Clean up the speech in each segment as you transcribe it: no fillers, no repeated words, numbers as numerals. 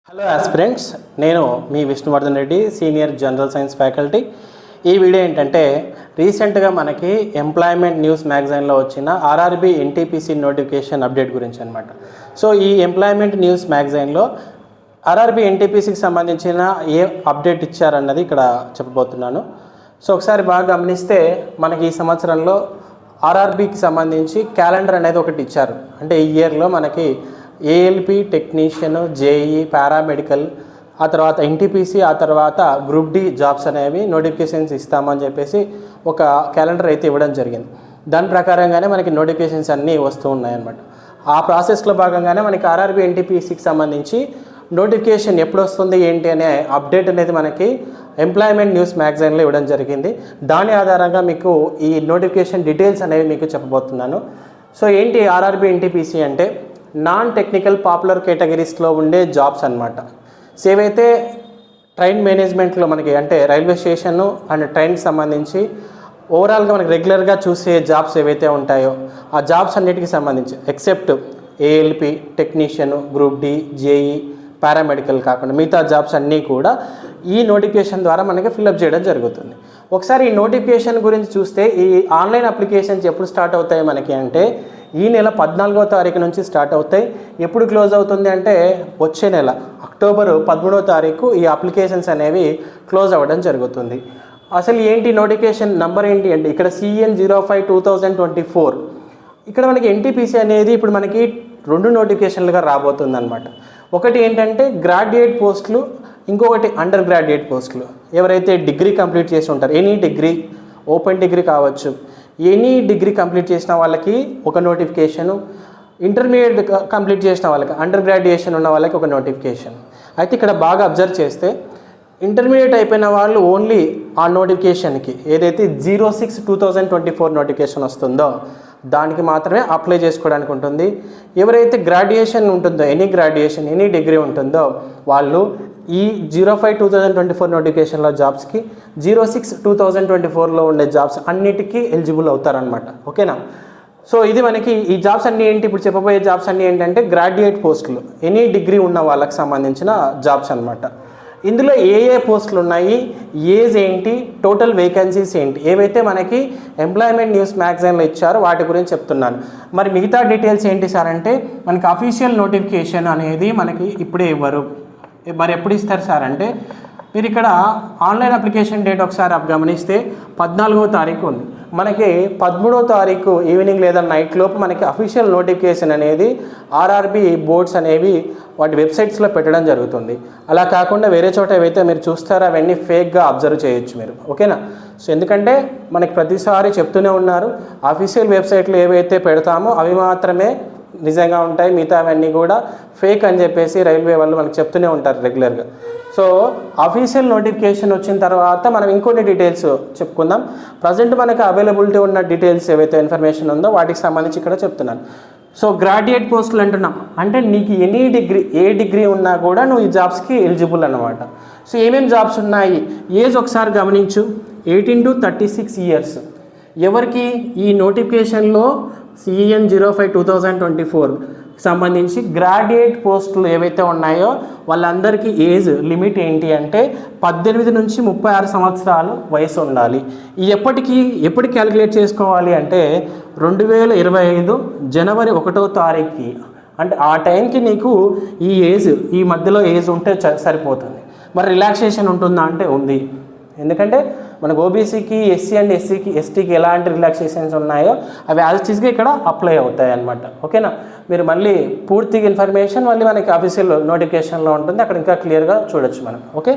Hello aspirants, నేను మీ Vishnuvardhan Reddy, senior general science faculty. ఈ వీడియో ఏంటంటే రీసెంట్గా మనకి ఎంప్లాయ్మెంట్ న్యూస్ మ్యాగజైన్లో వచ్చిన ఆర్ఆర్బీ ఎన్టీపీసీ నోటిఫికేషన్ అప్డేట్ గురించి అనమాట. సో ఈ ఎంప్లాయ్మెంట్ న్యూస్ మ్యాగజైన్లో ఆర్ఆర్బీ ఎన్టీపీసీకి సంబంధించిన ఏ అప్డేట్ ఇచ్చారన్నది ఇక్కడ చెప్పబోతున్నాను. సో ఒకసారి బాగా గమనిస్తే మనకి ఈ సంవత్సరంలో ఆర్ఆర్బీకి సంబంధించి క్యాలెండర్ అనేది ఒకటి ఇచ్చారు. అంటే ఈ ఇయర్లో మనకి ఏఎల్పి టెక్నీషియన్, జేఈ, పారామెడికల్, ఆ తర్వాత ఎన్టీపీసీ, ఆ తర్వాత గ్రూప్ డి జాబ్స్ అనేవి నోటిఫికేషన్స్ ఇస్తామని చెప్పేసి ఒక క్యాలెండర్ అయితే ఇవ్వడం జరిగింది. దాని ప్రకారంగానే మనకి నోటిఫికేషన్స్ అన్నీ వస్తూ ఉన్నాయన్నమాట. ఆ ప్రాసెస్లో భాగంగానే మనకి ఆర్ఆర్బీ ఎన్టీపీసీకి సంబంధించి నోటిఫికేషన్ ఎప్పుడు వస్తుంది ఏంటి అనే అప్డేట్ అనేది మనకి ఎంప్లాయ్మెంట్ న్యూస్ మ్యాగజైన్లో ఇవ్వడం జరిగింది. దాని ఆధారంగా మీకు ఈ నోటిఫికేషన్ డీటెయిల్స్ అనేవి మీకు చెప్పబోతున్నాను. సో ఏంటి ఆర్ఆర్బీ ఎన్టీపీసీ అంటే నాన్ టెక్నికల్ పాపులర్ కేటగిరీస్లో ఉండే జాబ్స్ అనమాట. సో ఏవైతే ట్రైన్ మేనేజ్మెంట్లో మనకి అంటే రైల్వే స్టేషన్ అండ్ ట్రైన్కి సంబంధించి ఓవరాల్గా మనకి రెగ్యులర్గా చూసే జాబ్స్ ఏవైతే ఉంటాయో ఆ జాబ్స్ అన్నిటికీ సంబంధించి except ALP technician, group D, JE, paramedical కాకుండా మిగతా జాబ్స్ అన్నీ కూడా ఈ నోటిఫికేషన్ ద్వారా మనకి ఫిల్అప్ చేయడం జరుగుతుంది. ఒకసారి ఈ నోటిఫికేషన్ గురించి చూస్తే ఈ ఆన్లైన్ అప్లికేషన్స్ ఎప్పుడు స్టార్ట్ అవుతాయి మనకి అంటే ఈ నెల 14వ తారీఖు నుంచి స్టార్ట్ అవుతాయి. ఎప్పుడు క్లోజ్ అవుతుంది అంటే వచ్చే నెల అక్టోబర్ 13వ తారీఖు ఈ అప్లికేషన్స్ అనేవి క్లోజ్ అవ్వడం జరుగుతుంది. అసలు ఏంటి నోటిఫికేషన్ నెంబర్ ఏంటి అంటే ఇక్కడ CN05/2024. ఇక్కడ మనకి ఎన్టీపీసీ అనేది ఇప్పుడు మనకి 2 నోటిఫికేషన్లుగా రాబోతుంది అనమాట. ఒకటి ఏంటంటే గ్రాడ్యుయేట్ పోస్టులు, ఇంకొకటి అండర్ గ్రాడ్యుయేట్ పోస్టులు. ఎవరైతే డిగ్రీ కంప్లీట్ చేసి ఉంటారో ఎనీ డిగ్రీ, ఓపెన్ డిగ్రీ కావచ్చు, ఎనీ డిగ్రీ కంప్లీట్ చేసిన వాళ్ళకి ఒక నోటిఫికేషను, ఇంటర్మీడియట్ కంప్లీట్ చేసిన వాళ్ళకి, అండర్ గ్రాడ్యుయేషన్ ఉన్న వాళ్ళకి ఒక నోటిఫికేషన్. అయితే ఇక్కడ బాగా అబ్జర్వ్ చేస్తే ఇంటర్మీడియట్ అయిపోయిన వాళ్ళు ఓన్లీ ఆ నోటిఫికేషన్కి ఏదైతే 06/2024 నోటిఫికేషన్ వస్తుందో దానికి మాత్రమే అప్లై చేసుకోవడానికి ఉంటుంది. ఎవరైతే గ్రాడ్యుయేషన్ ఉంటుందో ఎనీ గ్రాడ్యుయేషన్, ఎనీ డిగ్రీ ఉంటుందో వాళ్ళు ఈ 05/2024 నోటిఫికేషన్లో జాబ్స్కి 06/2024లో ఉండే జాబ్స్ అన్నిటికీ ఎలిజిబుల్ అవుతారనమాట. ఓకేనా? సో ఇది మనకి ఈ జాబ్స్ అన్నీ ఏంటి, ఇప్పుడు చెప్పబోయే జాబ్స్ అన్నీ ఏంటంటే గ్రాడ్యుయేట్ పోస్టులు, ఎనీ డిగ్రీ ఉన్న వాళ్ళకి సంబంధించిన జాబ్స్ అనమాట. ఇందులో ఏ ఏ పోస్టులు ఉన్నాయి, ఏజ్ ఏంటి, టోటల్ వేకెన్సీస్ ఏంటి, ఏవైతే మనకి ఎంప్లాయ్మెంట్ న్యూస్ మ్యాగజైన్లో ఇచ్చారో వాటి గురించి చెప్తున్నాను. మరి మిగతా డీటెయిల్స్ ఏంటి సార్ అంటే మనకి అఫీషియల్ నోటిఫికేషన్ అనేది మనకి ఇప్పుడే ఇవ్వరు. మరి ఎప్పుడు ఇస్తారు సార్ అంటే మీరు ఇక్కడ ఆన్లైన్ అప్లికేషన్ డేట్ ఒకసారి గమనిస్తే 14వ తారీఖు ఉంది. మనకి 13వ తారీఖు ఈవినింగ్ లేదా నైట్ లోపు మనకి అఫీషియల్ నోటిఫికేషన్ అనేది ఆర్ఆర్బీ బోర్డ్స్ అనేవి వాటి వెబ్సైట్స్లో పెట్టడం జరుగుతుంది. అలా కాకుండా వేరే చోట ఏవైతే మీరు చూస్తారో అవన్నీ ఫేక్గా అబ్జర్వ్ చేయొచ్చు మీరు. ఓకేనా? సో ఎందుకంటే మనకి ప్రతిసారి చెప్తూనే ఉన్నారు అఫీషియల్ వెబ్సైట్లు ఏవైతే పెడతామో అవి మాత్రమే నిజంగా ఉంటాయి, మిగతా అవన్నీ కూడా ఫేక్ అని చెప్పేసి రైల్వే వాళ్ళు మనకు చెప్తూనే ఉంటారు రెగ్యులర్గా. సో అఫీషియల్ నోటిఫికేషన్ వచ్చిన తర్వాత మనం ఇంకొన్ని డీటెయిల్స్ చెప్పుకుందాం. ప్రజెంట్ మనకు అవైలబిలిటీ ఉన్న డీటెయిల్స్ ఏవైతే ఇన్ఫర్మేషన్ ఉందో వాటికి సంబంధించి ఇక్కడ చెప్తున్నాను. సో గ్రాడ్యుయేట్ పోస్టులు అంటున్నాం అంటే నీకు ఎనీ డిగ్రీ, ఏ డిగ్రీ ఉన్నా కూడా నువ్వు ఈ జాబ్స్కి ఎలిజిబుల్ అన్నమాట. సో ఏమేమి జాబ్స్ ఉన్నాయి, ఏజ్ ఒకసారి గమనించు, 18 to 36 years. ఎవరికి ఈ నోటిఫికేషన్లో CN05/2024 సంబంధించి గ్రాడ్యుయేట్ పోస్టులు ఏవైతే ఉన్నాయో వాళ్ళందరికీ ఏజ్ లిమిట్ ఏంటి అంటే 18 నుంచి 36 సంవత్సరాలు వయసు ఉండాలి. ఎప్పటికి క్యాలిక్యులేట్ చేసుకోవాలి అంటే 2025 జనవరి 1వ తారీఖుకి, అంటే ఆ టైంకి నీకు ఈ ఏజ్, ఈ మధ్యలో ఏజ్ ఉంటే సరిపోతుంది. మరి రిలాక్సేషన్ ఉంటుందా అంటే ఉంది. ఎందుకంటే మనకు ఓబీసీకి, ఎస్సీ అండ్ ఎస్టీకి ఎలాంటి రిలాక్సేషన్స్ ఉన్నాయో అవి యాజ్ టీజ్గా ఇక్కడ అప్లై అవుతాయి అన్నమాట. ఓకేనా? మీరు మళ్ళీ పూర్తిగా ఇన్ఫర్మేషన్ మళ్ళీ మనకి ఆఫీషియల్ నోటిఫికేషన్లో ఉంటుంది, అక్కడ ఇంకా క్లియర్గా చూడొచ్చు మనం. ఓకే?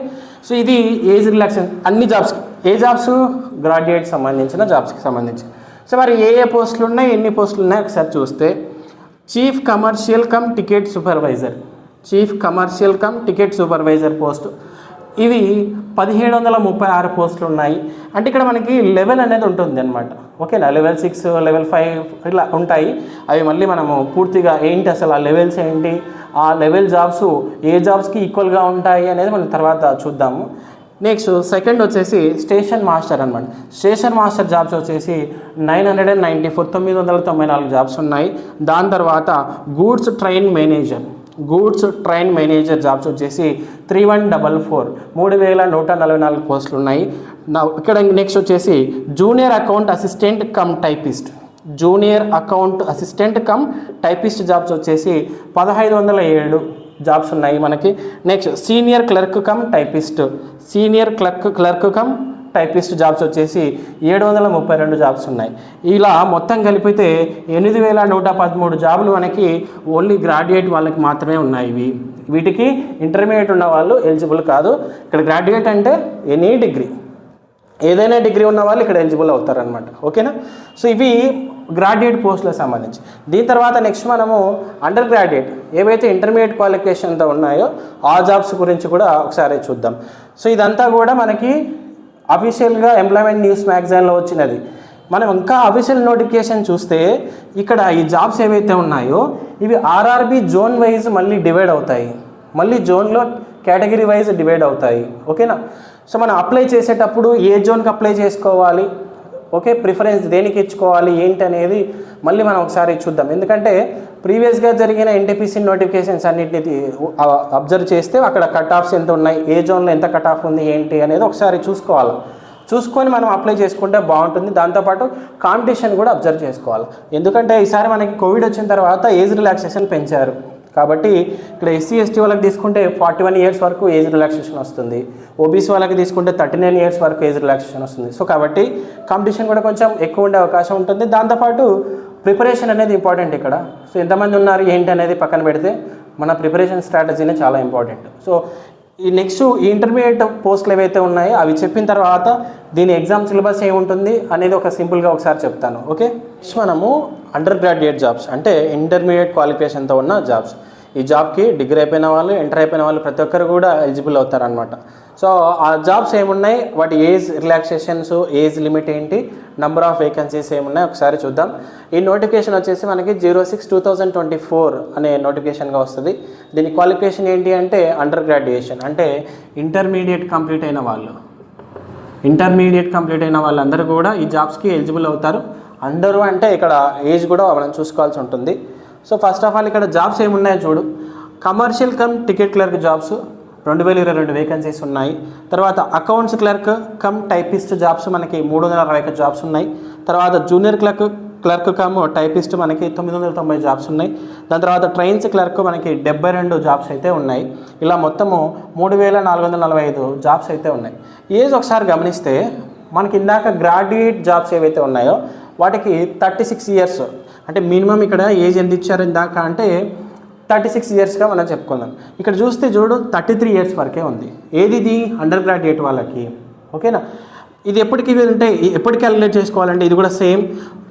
సో ఇది ఏజ్ రిలాక్సేషన్ అన్ని జాబ్స్కి. ఏ జాబ్స్? గ్రాడ్యుయేట్ సంబంధించిన జాబ్స్కి సంబంధించి. సో మరి ఏ ఏ పోస్టులు ఉన్నాయి, ఎన్ని పోస్టులు ఉన్నాయి ఒకసారి చూస్తే chief commercial come ticket supervisor post, ఇవి 1736 పోస్టులు ఉన్నాయి. అంటే ఇక్కడ మనకి లెవెల్ అనేది ఉంటుంది అనమాట. ఓకేనా? లెవెల్ 6, లెవెల్ 5 ఇలా ఉంటాయి. అవి మళ్ళీ మనము పూర్తిగా ఏంటి అసలు ఆ లెవెల్స్ ఏంటి, ఆ లెవెల్ జాబ్స్ ఏ జాబ్స్కి ఈక్వల్గా ఉంటాయి అనేది మనం తర్వాత చూద్దాము. నెక్స్ట్ సెకండ్ వచ్చేసి స్టేషన్ మాస్టర్ అనమాట. స్టేషన్ మాస్టర్ జాబ్స్ వచ్చేసి 994 జాబ్స్ ఉన్నాయి. దాని తర్వాత goods train manager, goods train manager jobs వచ్చేసి 3144 3144 పోస్టులు ఉన్నాయి. ఇక్కడ నెక్స్ట్ వచ్చేసి junior account assistant cum typist jobs వచ్చేసి 1507 జాబ్స్ ఉన్నాయి మనకి. Next senior clerk cum typist jobs వచ్చేసి 732 జాబ్స్ ఉన్నాయి. ఇలా మొత్తం కలిపితే 8113 జాబులు మనకి ఓన్లీ గ్రాడ్యుయేట్ వాళ్ళకి మాత్రమే ఉన్నాయి. వీటికి ఇంటర్మీడియట్ ఉన్న వాళ్ళు ఎలిజిబుల్ కాదు. ఇక్కడ గ్రాడ్యుయేట్ అంటే ఎనీ డిగ్రీ, ఏదైనా డిగ్రీ ఉన్న వాళ్ళు ఇక్కడ ఎలిజిబుల్ అవుతారనమాట. ఓకేనా? సో ఇవి గ్రాడ్యుయేట్ పోస్టులకు సంబంధించి. దీని తర్వాత నెక్స్ట్ మనము అండర్ గ్రాడ్యుయేట్ ఏవైతే ఇంటర్మీడియట్ క్వాలిఫికేషన్తో ఉన్నాయో ఆ జాబ్స్ గురించి కూడా ఒకసారి చూద్దాం. సో ఇదంతా కూడా మనకి అఫీషియల్గా ఎంప్లాయ్మెంట్ న్యూస్ మ్యాగజైన్లో వచ్చినది. మనం ఇంకా అఫీషియల్ నోటిఫికేషన్ చూస్తే ఇక్కడ ఈ జాబ్స్ ఏవైతే ఉన్నాయో ఇవి ఆర్ఆర్బి జోన్ వైజ్ మళ్ళీ డివైడ్ అవుతాయి, మళ్ళీ జోన్లో కేటగిరీ వైజ్ డివైడ్ అవుతాయి. ఓకేనా? సో మనం అప్లై చేసేటప్పుడు ఏ జోన్కి అప్లై చేసుకోవాలి, ఓకే, ప్రిఫరెన్స్ దేనికి ఇచ్చుకోవాలి ఏంటి అనేది మళ్ళీ మనం ఒకసారి చూద్దాం. ఎందుకంటే ప్రీవియస్గా జరిగిన ఎన్టీపీసీ నోటిఫికేషన్స్ అన్నింటినీ అబ్జర్వ్ చేస్తే అక్కడ కట్ ఆఫ్స్ ఎంత ఉన్నాయి, ఏ జోన్లో ఎంత కట్ ఆఫ్ ఉంది ఏంటి అనేది ఒకసారి చూసుకొని మనం అప్లై చేసుకుంటే బాగుంటుంది. దాంతోపాటు కాంపిటీషన్ కూడా అబ్జర్వ్ చేసుకోవాలి. ఎందుకంటే ఈసారి మనకి కోవిడ్ వచ్చిన తర్వాత ఏజ్ రిలాక్సేషన్ పెంచారు కాబట్టి ఇక్కడ ఎస్సీ ఎస్టీ వాళ్ళకి తీసుకుంటే 41 ఇయర్స్ వరకు ఏజ్ రిలాక్సేషన్ వస్తుంది, ఓబీసీ వాళ్ళకి తీసుకుంటే 39 ఇయర్స్ వరకు ఏజ్ రిలాక్సేషన్ వస్తుంది. సో కాబట్టి కాంపిటీషన్ కూడా కొంచెం ఎక్కువ ఉండే అవకాశం ఉంటుంది. దాంతోపాటు ప్రిపరేషన్ అనేది ఇంపార్టెంట్ ఇక్కడ. సో ఎంతమంది ఉన్నారు ఏంటి అనేది పక్కన పెడితే మన ప్రిపరేషన్ స్ట్రాటజీనే చాలా ఇంపార్టెంట్. సో ఈ నెక్స్ట్ ఈ ఇంటర్మీడియట్ పోస్టులు ఏవైతే ఉన్నాయో అవి చెప్పిన తర్వాత దీని ఎగ్జామ్ సిలబస్ ఏముంటుంది అనేది ఒక సింపుల్గా ఒకసారి చెప్తాను. ఓకే, మనము అండర్ గ్రాడ్యుయేట్ జాబ్స్ అంటే ఇంటర్మీడియట్ క్వాలిఫికేషన్తో ఉన్న జాబ్స్. ఈ జాబ్కి డిగ్రీ అయిపోయిన వాళ్ళు, ఇంటర్ అయిపోయిన వాళ్ళు ప్రతి ఒక్కరు కూడా ఎలిజిబుల్ అవుతారనమాట. సో ఆ జాబ్స్ ఏమున్నాయి, వాటి ఏజ్ రిలాక్సేషన్స్, ఏజ్ లిమిట్ ఏంటి, నెంబర్ ఆఫ్ వేకెన్సీస్ ఏమున్నాయి ఒకసారి చూద్దాం. ఈ నోటిఫికేషన్ వచ్చేసి మనకి 06/2024 అనే నోటిఫికేషన్గా వస్తుంది. దీని క్వాలిఫికేషన్ ఏంటి అంటే అండర్ గ్రాడ్యుయేషన్ అంటే ఇంటర్మీడియట్ కంప్లీట్ అయిన వాళ్ళందరూ కూడా ఈ జాబ్స్కి ఎలిజిబుల్ అవుతారు. అందరూ అంటే ఇక్కడ ఏజ్ కూడా మనం చూసుకోవాల్సి ఉంటుంది. సో ఫస్ట్ ఆఫ్ ఆల్ ఇక్కడ జాబ్స్ ఏమున్నాయో చూడు. Commercial come ticket clerk jobs 2022 vacancies ఉన్నాయి. తర్వాత accounts clerk cum typist jobs మనకి 360 జాబ్స్ ఉన్నాయి. తర్వాత జూనియర్ క్లర్క్ కమ్ టైపిస్ట్ మనకి 990 జాబ్స్ ఉన్నాయి. దాని తర్వాత ట్రైన్స్ క్లర్క్ మనకి 72 జాబ్స్ అయితే ఉన్నాయి. ఇలా మొత్తము 3445 జాబ్స్ అయితే ఉన్నాయి. ఏజ్ ఒకసారి గమనిస్తే మనకి ఇందాక గ్రాడ్యుయేట్ జాబ్స్ ఏవైతే ఉన్నాయో వాటికి 36 ఇయర్స్ అంటే మినిమం ఇక్కడ ఏజ్ ఎంత ఇచ్చారు ఇందాక అంటే 36 ఇయర్స్గా మనం చెప్పుకుందాం. ఇక్కడ చూస్తే చూడు 33 ఇయర్స్ వరకే ఉంది. ఏది ఇది అండర్ గ్రాడ్యుయేట్ వాళ్ళకి. ఓకేనా? ఇది ఎప్పటికి క్యాలిక్యులేట్ చేసుకోవాలంటే ఇది కూడా సేమ్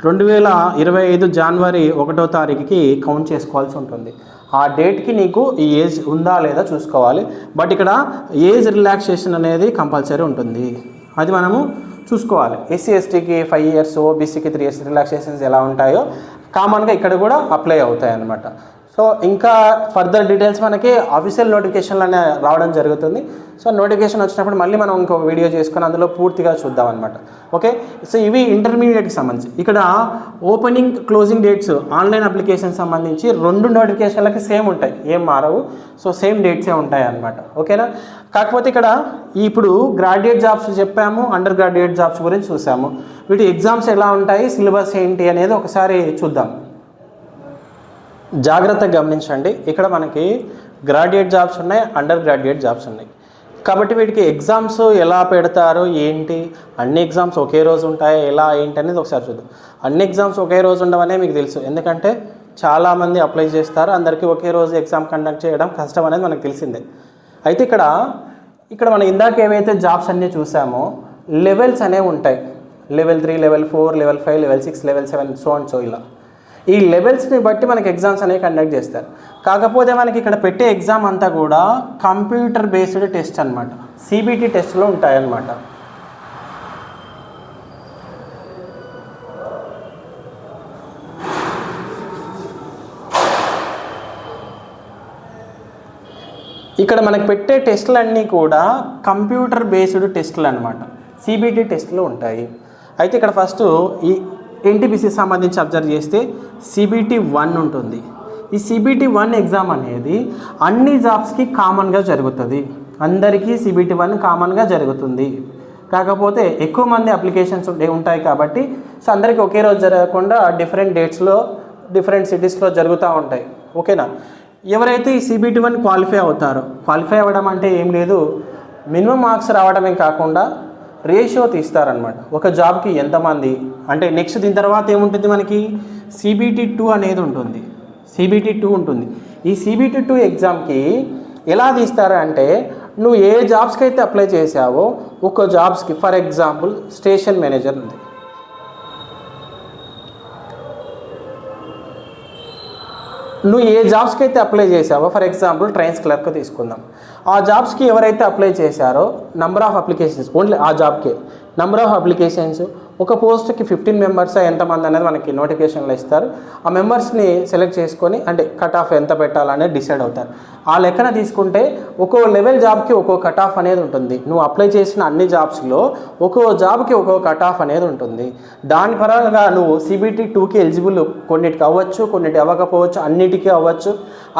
2025 జనవరి 1వ తారీఖుకి కౌంట్ చేసుకోవాల్సి ఉంటుంది. ఆ డేట్కి నీకు ఈ ఏజ్ ఉందా లేదా చూసుకోవాలి. బట్ ఇక్కడ ఏజ్ రిలాక్సేషన్ అనేది కంపల్సరీ ఉంటుంది, అది మనము చూసుకోవాలి. ఎస్సీ ఎస్టీకి 5 ఇయర్స్, ఓబీసీకి 3 ఇయర్స్ రిలాక్సేషన్స్ ఎలా ఉంటాయో కామన్గా ఇక్కడ కూడా అప్లై అవుతాయి అన్నమాట. సో ఇంకా ఫర్దర్ డీటెయిల్స్ మనకి అఫీషియల్ నోటిఫికేషన్లోనే రావడం జరుగుతుంది. సో నోటిఫికేషన్ వచ్చినప్పుడు మళ్ళీ మనం ఇంకొక వీడియో చేసుకొని అందులో పూర్తిగా చూద్దాం అనమాట. ఓకే, సో ఇవి ఇంటర్మీడియట్కి సంబంధించి. ఇక్కడ opening closing dates online application సంబంధించి 2 నోటిఫికేషన్లకి సేమ్ ఉంటాయి, ఏం మారవు. సో సేమ్ డేట్సే ఉంటాయి అన్నమాట. ఓకేనా? కాకపోతే ఇక్కడ ఇప్పుడు గ్రాడ్యుయేట్ జాబ్స్ చెప్పాము, అండర్ గ్రాడ్యుయేట్ జాబ్స్ గురించి చూసాము. వీటి ఎగ్జామ్స్ ఎలా ఉంటాయి, సిలబస్ ఏంటి అనేది ఒకసారి చూద్దాం. జాగ్రత్తగా గమనించండి. ఇక్కడ మనకి గ్రాడ్యుయేట్ జాబ్స్ ఉన్నాయి, అండర్ గ్రాడ్యుయేట్ జాబ్స్ ఉన్నాయి. కాబట్టి వీటికి ఎగ్జామ్స్ ఎలా పెడతారు ఏంటి, అన్ని ఎగ్జామ్స్ ఒకే రోజు ఉంటాయి ఎలా ఏంటి అనేది ఒకసారి చూద్దాం. అన్ని ఎగ్జామ్స్ ఒకే రోజు ఉండవనే మీకు తెలుసు, ఎందుకంటే చాలామంది అప్లై చేస్తారు, అందరికీ ఒకే రోజు ఎగ్జామ్ కండక్ట్ చేయడం కష్టం అనేది మనకు తెలిసిందే. అయితే ఇక్కడ మనం ఇందాక ఏవైతే జాబ్స్ అన్నీ చూసామో లెవెల్స్ అనేవి ఉంటాయి. Level 3, level 4, level 5, level 6, level 7 so and so ఇలా ఈ లెవెల్స్ని బట్టి మనకి ఎగ్జామ్స్ అనేవి కండక్ట్ చేస్తారు. కాకపోతే మనకి ఇక్కడ పెట్టే ఎగ్జామ్ అంతా కూడా కంప్యూటర్ బేస్డ్ టెస్ట్ అనమాట, సిబిటి టెస్ట్లో ఉంటాయన్నమాట. ఇక్కడ మనకి పెట్టే టెస్టులన్నీ కూడా కంప్యూటర్ బేస్డ్ టెస్టులు అనమాట, సిబిటి టెస్టులు ఉంటాయి. అయితే ఇక్కడ ఫస్ట్ ఈ ఎన్టీపీసీ సంబంధించి అబ్జర్వ్ చేస్తే సిబిటి 1 ఉంటుంది. ఈ CBT-1 ఎగ్జామ్ అనేది అన్ని జాబ్స్కి కామన్గా జరుగుతుంది, అందరికీ CBT-1 కామన్గా జరుగుతుంది. కాకపోతే ఎక్కువ మంది అప్లికేషన్స్ ఉంటాయి కాబట్టి సో అందరికీ ఒకే రోజు జరగకుండా డిఫరెంట్ డేట్స్లో డిఫరెంట్ సిటీస్లో జరుగుతూ ఉంటాయి. ఓకేనా. ఎవరైతే ఈ CBT-1 క్వాలిఫై అవుతారో, క్వాలిఫై అవ్వడం అంటే ఏం లేదు, మినిమం మార్క్స్ రావడమే కాకుండా రేషియో తీస్తారనమాట. ఒక జాబ్కి ఎంతమంది అంటే నెక్స్ట్ దీని తర్వాత ఏముంటుంది మనకి CBT-2 అనేది ఉంటుంది. CBT-2 ఉంటుంది. ఈ CBT-2 ఎగ్జామ్కి ఎలా తీస్తారు అంటే నువ్వు ఏ జాబ్స్కి అయితే అప్లై చేసావో ఒక జాబ్స్కి, ఫర్ ఎగ్జాంపుల్ స్టేషన్ మేనేజర్ ఉంది, నువ్వు ఏ జాబ్స్కి అయితే అప్లై చేసావో ఫర్ ఎగ్జాంపుల్ ట్రైన్స్ క్లర్క్ తీసుకుందాం. ఆ జాబ్స్కి ఎవరైతే అప్లై చేశారో నంబర్ ఆఫ్ అప్లికేషన్స్, ఓన్లీ ఆ జాబ్కే నంబర్ ఆఫ్ అప్లికేషన్స్, ఒక పోస్ట్కి 15 మెంబర్స్ ఎంతమంది అనేది మనకి నోటిఫికేషన్లో ఇస్తారు. ఆ మెంబర్స్ని సెలెక్ట్ చేసుకొని అంటే కట్ ఆఫ్ ఎంత పెట్టాలనేది డిసైడ్ అవుతారు. ఆ లెక్కన తీసుకుంటే ఒక్కో లెవెల్ జాబ్కి ఒక్కో కట్ ఆఫ్ అనేది ఉంటుంది. నువ్వు అప్లై చేసిన అన్ని జాబ్స్లో ఒక్కో జాబ్కి ఒక్కో కట్ ఆఫ్ అనేది ఉంటుంది. దాని పరంగా నువ్వు CBT-2కి ఎలిజిబుల్, కొన్నిటికి అవ్వచ్చు, కొన్నిటి అవ్వకపోవచ్చు, అన్నిటికీ అవ్వచ్చు.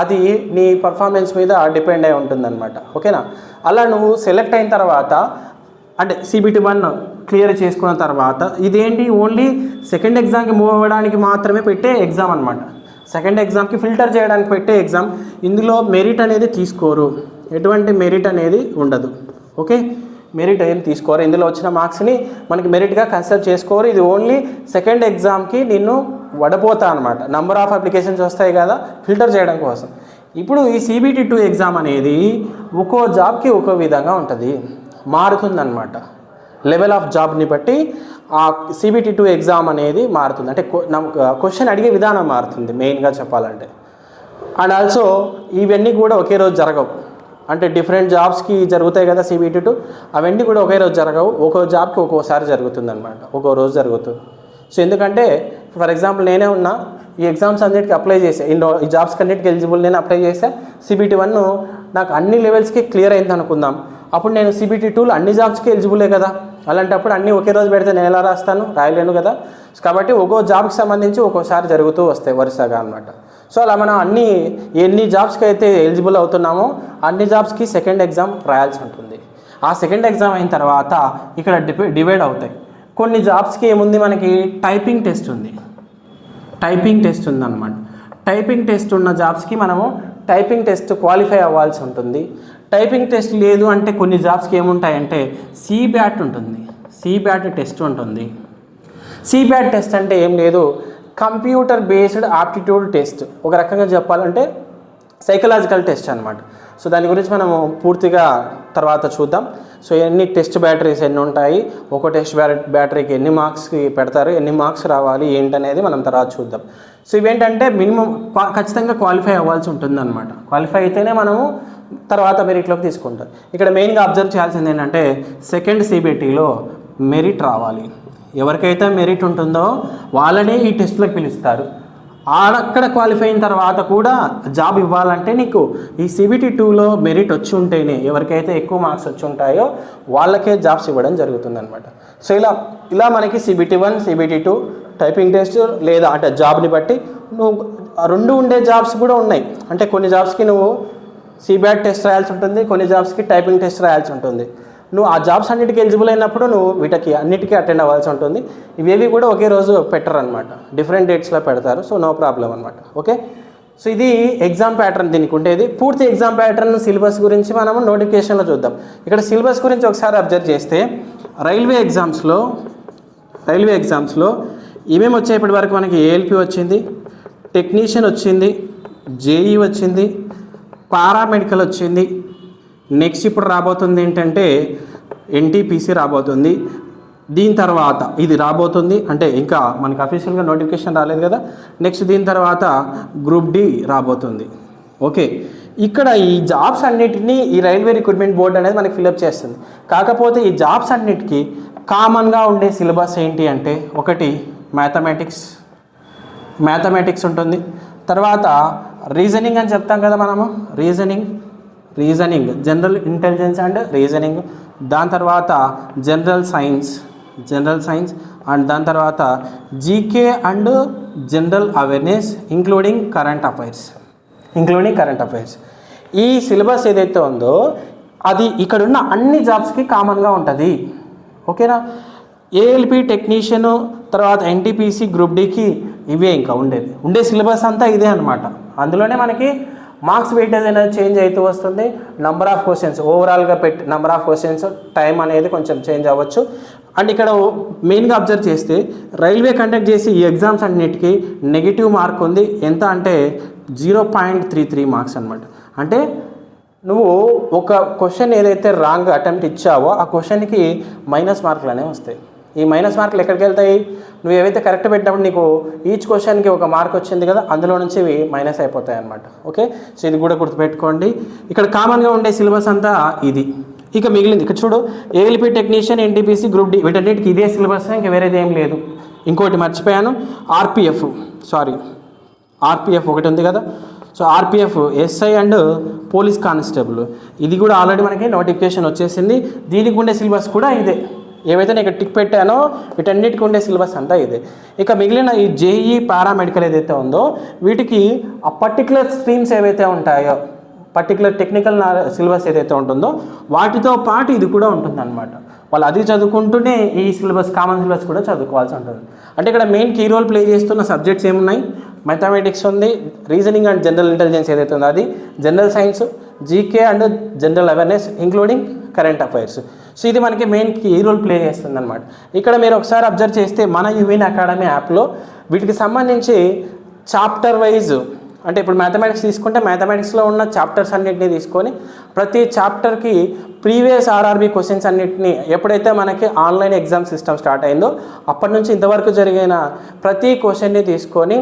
అది నీ పర్ఫార్మెన్స్ మీద డిపెండ్ అయి ఉంటుందన్నమాట. ఓకేనా. అలా నువ్వు సెలెక్ట్ అయిన తర్వాత అంటే CBT-1 క్లియర్ చేసుకున్న తర్వాత ఇదేంటి ఓన్లీ సెకండ్ ఎగ్జామ్కి మూవ్ అవ్వడానికి మాత్రమే పెట్టే ఎగ్జామ్ అనమాట. సెకండ్ ఎగ్జామ్కి ఫిల్టర్ చేయడానికి పెట్టే ఎగ్జామ్. ఇందులో మెరిట్ అనేది తీసుకోరు, ఎటువంటి మెరిట్ అనేది ఉండదు. ఓకే, మెరిట్ ఏం తీసుకోరు, ఇందులో వచ్చిన మార్క్స్ని మనకి మెరిట్గా కన్సిడర్ చేసుకోరు. ఇది ఓన్లీ సెకండ్ ఎగ్జామ్కి నిన్ను వడపోతా అనమాట. నంబర్ ఆఫ్ అప్లికేషన్స్ వస్తాయి కదా ఫిల్టర్ చేయడం కోసం. ఇప్పుడు ఈ CBT-2 ఎగ్జామ్ అనేది ఒక్కో జాబ్కి ఒక్కో విధంగా ఉంటుంది, మారుతుందన్నమాట. లెవెల్ ఆఫ్ జాబ్ని బట్టి ఆ CBT-2 ఎగ్జామ్ అనేది మారుతుంది. అంటే క్వశ్చన్ అడిగే విధానం మారుతుంది మెయిన్గా చెప్పాలంటే. అండ్ ఆల్సో ఇవన్నీ కూడా ఒకే రోజు జరగవు, అంటే డిఫరెంట్ జాబ్స్కి జరుగుతాయి కదా CBT-2, అవన్నీ కూడా ఒకే రోజు జరగవు. ఒక్కో జాబ్కి ఒక్కోసారి జరుగుతుంది అనమాట, ఒక్కో రోజు జరుగుతుంది. సో ఎందుకంటే ఫర్ ఎగ్జాంపుల్ నేనే ఉన్నా, ఈ ఎగ్జామ్స్ అన్నిటికీ అప్లై చేసా, ఈ జాబ్స్ అన్నిటికీ ఎలిజిబుల్ నేను అప్లై చేసా. CBT-1 నాకు అన్ని లెవెల్స్కి క్లియర్ అయింది అనుకుందాం, అప్పుడు నేను CBT-2లో అన్ని జాబ్స్కి ఎలిజిబులే కదా. అలాంటప్పుడు అన్నీ ఒకే రోజు పెడితే నేను ఎలా రాస్తాను, రాయలేను కదా. కాబట్టి ఒక్కో జాబ్కి సంబంధించి ఒక్కోసారి జరుగుతూ వస్తాయి వరుసగా అనమాట. సో అలా మనం ఎన్ని జాబ్స్కి అయితే ఎలిజిబుల్ అవుతున్నామో అన్ని జాబ్స్కి సెకండ్ ఎగ్జామ్ రాయాల్సి ఉంటుంది. ఆ సెకండ్ ఎగ్జామ్ అయిన తర్వాత ఇక్కడ డివైడ్ అవుతాయి. కొన్ని జాబ్స్కి ఏముంది మనకి టైపింగ్ టెస్ట్ ఉంది, టైపింగ్ టెస్ట్ ఉందన్నమాట. టైపింగ్ టెస్ట్ ఉన్న జాబ్స్కి మనము టైపింగ్ టెస్ట్ క్వాలిఫై అవ్వాల్సి ఉంటుంది. టైపింగ్ టెస్ట్ లేదు అంటే కొన్ని జాబ్స్కి ఏముంటాయంటే CBAT ఉంటుంది, CBAT టెస్ట్ ఉంటుంది. CBAT టెస్ట్ అంటే ఏం లేదు, కంప్యూటర్ బేస్డ్ ఆప్టిట్యూడ్ టెస్ట్. ఒక రకంగా చెప్పాలంటే సైకలాజికల్ టెస్ట్ అనమాట. సో దాని గురించి మనము పూర్తిగా తర్వాత చూద్దాం. సో ఎన్ని టెస్ట్ బ్యాటరీస్ ఎన్ని ఉంటాయి, ఒక టెస్ట్ బ్యాటరీకి ఎన్ని మార్క్స్కి పెడతారు, ఎన్ని మార్క్స్ రావాలి ఏంటనేది మనం తర్వాత చూద్దాం. సో ఇవేంటంటే మినిమం ఖచ్చితంగా క్వాలిఫై అవ్వాల్సి ఉంటుంది అనమాట. క్వాలిఫై అయితేనే మనము తర్వాత మెరిట్లోకి తీసుకుంటాం. ఇక్కడ మెయిన్గా అబ్జర్వ్ చేయాల్సింది ఏంటంటే సెకండ్ CBTలో మెరిట్ రావాలి. ఎవరికైతే మెరిట్ ఉంటుందో వాళ్ళనే ఈ టెస్ట్లోకి పిలుస్తారు. అక్కడ క్వాలిఫై అయిన తర్వాత కూడా జాబ్ ఇవ్వాలంటే నీకు ఈ CBT-2లో మెరిట్ వచ్చి ఉంటేనే, ఎవరికైతే ఎక్కువ మార్క్స్ వచ్చి ఉంటాయో వాళ్ళకే జాబ్స్ ఇవ్వడం జరుగుతుందన్నమాట. సో ఇలా మనకి CBT-1, CBT-2 టైపింగ్ టెస్ట్ లేదా అంటే జాబ్ని బట్టి నువ్వు రెండు ఉండే జాబ్స్ కూడా ఉన్నాయి. అంటే కొన్ని జాబ్స్కి నువ్వు CBAT టెస్ట్ రాయాల్సి ఉంటుంది, కొన్ని జాబ్స్కి టైపింగ్ టెస్ట్ రాయాల్సి ఉంటుంది. నువ్వు ఆ జాబ్స్ అన్నిటికీ ఎలిజిబుల్ అయినప్పుడు నువ్వు వీటికి అన్నిటికీ అటెండ్ అవ్వాల్సి ఉంటుంది. ఇవేవి కూడా ఒకే రోజు పెట్టరు అనమాట, డిఫరెంట్ డేట్స్లో పెడతారు. సో నో ప్రాబ్లం అనమాట. ఓకే, సో ఇది ఎగ్జామ్ ప్యాటర్న్ దీనికి ఉండేది. పూర్తి ఎగ్జామ్ ప్యాటర్న్ సిలబస్ గురించి మనము నోటిఫికేషన్లో చూద్దాం. ఇక్కడ సిలబస్ గురించి ఒకసారి అబ్జర్వ్ చేస్తే రైల్వే ఎగ్జామ్స్లో ఏమేమి వచ్చాయి ఇప్పటి వరకు మనకి? ALP వచ్చింది, టెక్నీషియన్ వచ్చింది, JE వచ్చింది, పారామెడికల్ వచ్చింది. నెక్స్ట్ ఇప్పుడు రాబోతుంది ఏంటంటే NTPC రాబోతుంది. దీని తర్వాత ఇది రాబోతుంది, అంటే ఇంకా మనకి అఫీషియల్గా నోటిఫికేషన్ రాలేదు కదా. నెక్స్ట్ దీని తర్వాత గ్రూప్ D రాబోతుంది. ఓకే, ఇక్కడ ఈ జాబ్స్ అన్నిటినీ ఈ రైల్వే రిక్రూట్మెంట్ బోర్డు అనేది మనకి ఫిలప్ చేస్తుంది. కాకపోతే ఈ జాబ్స్ అన్నిటికీ కామన్గా ఉండే సిలబస్ ఏంటి అంటే ఒకటి మ్యాథమెటిక్స్ ఉంటుంది. తర్వాత రీజనింగ్ అని చెప్తాం కదా మనము, reasoning general intelligence and reasoning. దాని తర్వాత జనరల్ సైన్స్ అండ్ దాని తర్వాత GK and general awareness including current affairs. Including current affairs. ఈ సిలబస్ ఏదైతే ఉందో అది ఇక్కడున్న అన్ని జాబ్స్కి కామన్గా ఉంటుంది. ఓకేనా? ఏఎల్పి టెక్నీషియన్, తర్వాత ఎన్టీపీసీ, గ్రూప్ డికి ఇవే ఇంకా ఉండే సిలబస్ అంతా ఇదే అనమాట. అందులోనే మనకి మార్క్స్ వెయిటేజ్ అనేది చేంజ్ అవుతూ వస్తుంది. నెంబర్ ఆఫ్ క్వశ్చన్స్ ఓవరాల్గా నెంబర్ ఆఫ్ క్వశ్చన్స్, టైం అనేది కొంచెం చేంజ్ అవ్వచ్చు. అండ్ ఇక్కడ మెయిన్గా అబ్జర్వ్ చేస్తే రైల్వే కండక్ట్ చేసి ఈ ఎగ్జామ్స్ అన్నిటికీ నెగిటివ్ మార్క్ ఉంది. ఎంత అంటే 0.33 మార్క్స్ అనమాట. అంటే నువ్వు ఒక క్వశ్చన్ ఏదైతే రాంగ్ అటెంప్ట్ ఇచ్చావో ఆ క్వశ్చన్కి మైనస్ మార్కులు అనేవి వస్తాయి. ఈ మైనస్ మార్కులు ఎక్కడికి వెళ్తాయి? నువ్వు ఏవైతే కరెక్ట్ పెట్టినప్పుడు నీకు ఈచ్ క్వశ్చన్కి ఒక మార్క్ వచ్చింది కదా, అందులో నుంచి ఇవి మైనస్ అయిపోతాయి అన్నమాట. ఓకే, సో ఇది కూడా గుర్తుపెట్టుకోండి. ఇక్కడ కామన్గా ఉండే సిలబస్ అంతా ఇది. ఇక మిగిలింది ఇక్కడ చూడు, ALP technician, NTPC, group D వీటన్నిటికి ఇదే సిలబస్, ఇంకా వేరేది ఏం లేదు. ఇంకోటి మర్చిపోయాను, ఆర్పిఎఫ్ ఒకటి ఉంది కదా. So RPF SI and police constable, ఇది కూడా ఆల్రెడీ మనకి నోటిఫికేషన్ వచ్చేసింది. దీనికి ఉండే సిలబస్ కూడా ఇదే. ఏవైతే నేను ఇక్కడ టిక్ పెట్టానో వీటన్నిటికి ఉండే సిలబస్ అంతా ఇదే. ఇక మిగిలిన ఈ జేఈ పారామెడికల్ ఏదైతే ఉందో వీటికి ఆ పర్టికులర్ స్ట్రీమ్స్ ఏవైతే ఉంటాయో, పర్టికులర్ టెక్నికల్ సిలబస్ ఏదైతే ఉంటుందో వాటితో పాటు ఇది కూడా ఉంటుందన్నమాట. వాళ్ళు అది చదువుకుంటూనే ఈ సిలబస్, కామన్ సిలబస్ కూడా చదువుకోవాల్సి ఉంటుంది. అంటే ఇక్కడ మెయిన్ కీ రోల్ ప్లే చేస్తున్న సబ్జెక్ట్స్ ఏమున్నాయి? మ్యాథమెటిక్స్ ఉంది, రీజనింగ్ అండ్ జనరల్ ఇంటెలిజెన్స్ ఏదైతే ఉందో అది, general science, GK and general awareness including current affairs. So ఇది మనకి మెయిన్ కీ రోల్ ప్లే చేస్తుంది అనమాట. ఇక్కడ మీరు ఒకసారి అబ్జర్వ్ చేస్తే మన యువిన్ అకాడమీ యాప్లో వీటికి సంబంధించి చాప్టర్ వైజ్, అంటే ఇప్పుడు మ్యాథమెటిక్స్ తీసుకుంటే మ్యాథమెటిక్స్లో ఉన్న చాప్టర్స్ అన్నింటినీ తీసుకొని ప్రతి చాప్టర్కి ప్రీవియస్ ఆర్ఆర్బీ క్వశ్చన్స్ అన్నింటినీ ఎప్పుడైతే మనకి ఆన్లైన్ ఎగ్జామ్ సిస్టమ్ స్టార్ట్ అయిందో అప్పటి నుంచి ఇంతవరకు జరిగిన ప్రతి క్వశ్చన్ని తీసుకొని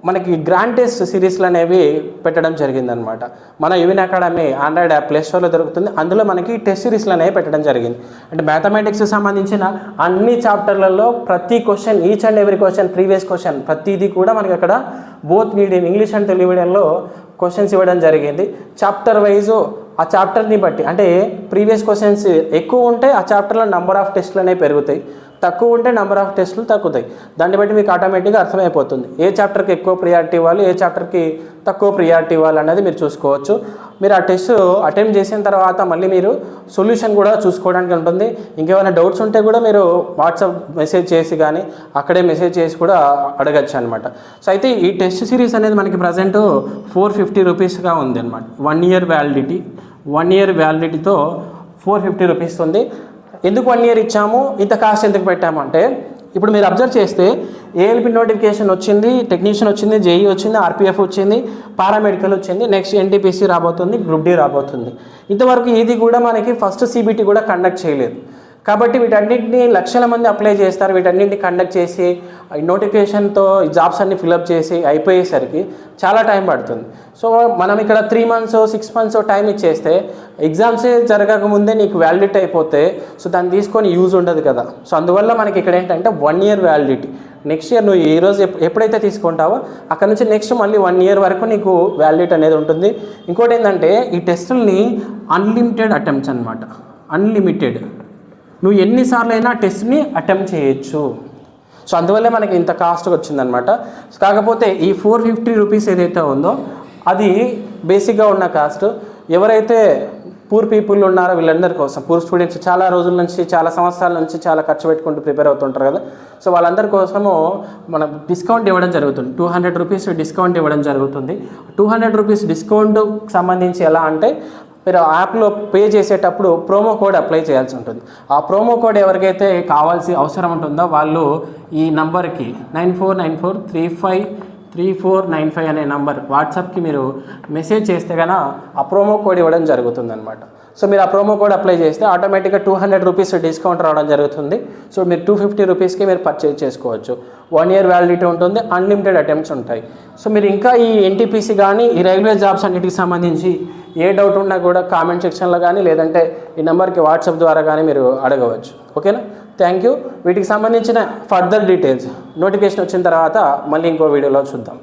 మనకి గ్రాండ్ టెస్ట్ సిరీస్లు అనేవి పెట్టడం జరిగిందనమాట. మన యువిన్ అకాడమీ ఆండ్రాయిడ్ యాప్ ప్లే స్టోర్లో దొరుకుతుంది. అందులో మనకి టెస్ట్ సిరీస్లు అనేవి పెట్టడం జరిగింది. అంటే మ్యాథమెటిక్స్కి సంబంధించిన అన్ని చాప్టర్లలో ప్రతి question, each and every question, previous question ప్రతిదీ కూడా మనకి అక్కడ both medium, English and Telugu మీడియంలో క్వశ్చన్స్ ఇవ్వడం జరిగింది. చాప్టర్ వైజు ఆ చాప్టర్ని బట్టి, అంటే ప్రీవియస్ క్వశ్చన్స్ ఎక్కువ ఉంటే ఆ చాప్టర్లో నెంబర్ ఆఫ్ టెస్టులు అనేవి పెరుగుతాయి, తక్కువ ఉంటే నెంబర్ ఆఫ్ టెస్టులు తగ్గుతాయి. దాన్ని బట్టి మీకు ఆటోమేటిక్గా అర్థమైపోతుంది ఏ చాప్టర్కి ఎక్కువ ప్రియారిటీ ఇవ్వాలి, ఏ చాప్టర్కి తక్కువ ప్రియారిటీ ఇవ్వాలి అనేది మీరు చూసుకోవచ్చు. మీరు ఆ టెస్ట్ అటెంప్ట్ చేసిన తర్వాత మళ్ళీ మీరు సొల్యూషన్ కూడా చూసుకోవడానికి ఉంటుంది. ఇంకేమైనా డౌట్స్ ఉంటే కూడా మీరు వాట్సాప్ మెసేజ్ చేసి కానీ అక్కడే మెసేజ్ చేసి కూడా అడగచ్చు అనమాట. సో అయితే ఈ టెస్ట్ సిరీస్ అనేది మనకి ప్రజెంట్ 450 రూపీస్గా ఉంది అనమాట. 1 ఇయర్ వ్యాలిడిటీతో 450 రూపీస్ ఉంది. ఎందుకు 1 ఇయర్ ఇచ్చాము, ఇంత కాస్ట్ ఎందుకు పెట్టామంటే, ఇప్పుడు మీరు అబ్జర్వ్ చేస్తే ఏఎల్పి నోటిఫికేషన్ వచ్చింది, టెక్నీషియన్ వచ్చింది, జేఈ వచ్చింది, ఆర్పిఎఫ్ వచ్చింది, పారామెడికల్ వచ్చింది, నెక్స్ట్ ఎన్టీపీసీ రాబోతుంది, గ్రూప్ డి రాబోతుంది. ఇంతవరకు ఇది కూడా మనకి ఫస్ట్ సిబిటి కూడా కండక్ట్ చేయలేదు. కాబట్టి వీటన్నింటినీ లక్షల మంది అప్లై చేస్తారు. వీటన్నింటినీ కండక్ట్ చేసి నోటిఫికేషన్తో జాబ్స్ అన్ని ఫిలప్ చేసి అయిపోయేసరికి చాలా టైం పడుతుంది. సో మనం ఇక్కడ 3 months 6 months టైం ఇచ్చేస్తే ఎగ్జామ్సే జరగకముందే నీకు వ్యాలిడిటీ అయిపోతే సో దాన్ని తీసుకొని యూజ్ ఉండదు కదా. సో అందువల్ల మనకి ఇక్కడ ఏంటంటే 1 ఇయర్ వ్యాలిడిటీ. నెక్స్ట్ ఇయర్ నువ్వు ఈరోజు ఎప్పుడైతే తీసుకుంటావో అక్కడ నుంచి నెక్స్ట్ మళ్ళీ 1 ఇయర్ వరకు నీకు వ్యాలిడిటీ అనేది ఉంటుంది. ఇంకోటి ఏంటంటే ఈ టెస్టుల్ని అన్లిమిటెడ్ అటెంప్ట్స్ అనమాట. అన్లిమిటెడ్, నువ్వు ఎన్నిసార్లు అయినా టెస్ట్ని అటెంప్ట్ చేయొచ్చు. సో అందువల్లే మనకి ఇంత కాస్ట్ వచ్చిందనమాట. కాకపోతే ఈ 450 రూపీస్ ఏదైతే ఉందో అది బేసిక్గా ఉన్న కాస్ట్. ఎవరైతే పూర్ పీపుల్ ఉన్నారో వీళ్ళందరి కోసం, పూర్ స్టూడెంట్స్ చాలా రోజుల నుంచి, చాలా సంవత్సరాల నుంచి చాలా ఖర్చు పెట్టుకుంటూ ప్రిపేర్ అవుతుంటారు కదా. సో వాళ్ళందరి కోసము మనం డిస్కౌంట్ ఇవ్వడం జరుగుతుంది. 200 రూపీస్ డిస్కౌంట్ ఇవ్వడం జరుగుతుంది. 200 రూపీస్ డిస్కౌంట్కి సంబంధించి ఎలా అంటే, మీరు యాప్లో పే చేసేటప్పుడు ప్రోమో కోడ్ అప్లై చేయాల్సి ఉంటుంది. ఆ ప్రోమో కోడ్ ఎవరికైతే కావాల్సి అవసరం ఉంటుందో వాళ్ళు ఈ నంబర్కి 9494353495 అనే నంబర్ వాట్సాప్కి మీరు మెసేజ్ చేస్తే కనుక ఆ ప్రోమో కోడ్ ఇవ్వడం జరుగుతుంది అనమాట. సో మీరు ఆ ప్రోమో కోడ్ అప్లై చేస్తే ఆటోమేటిక్గా 200 రూపీస్ డిస్కౌంట్ రావడం జరుగుతుంది. సో మీరు 250 రూపీస్కి మీరు పర్చేజ్ చేసుకోవచ్చు. 1 ఇయర్ వ్యాలిడిటీ ఉంటుంది, అన్లిమిటెడ్ అటెంప్ట్స్ ఉంటాయి. సో మీరు ఇంకా ఈ ఎన్టీపీసీ కానీ ఈ రైల్వే జాబ్స్ అన్నిటికి సంబంధించి ఏ డౌట్ ఉన్నా కూడా కామెంట్ సెక్షన్లో కానీ లేదంటే ఈ నెంబర్కి వాట్సాప్ ద్వారా కానీ మీరు అడగవచ్చు. ఓకేనా? Thank you. వీటికి సంబంధించిన ఫర్దర్ డీటెయిల్స్ నోటిఫికేషన్ వచ్చిన తర్వాత మళ్ళీ ఇంకో వీడియోలో చూద్దాం.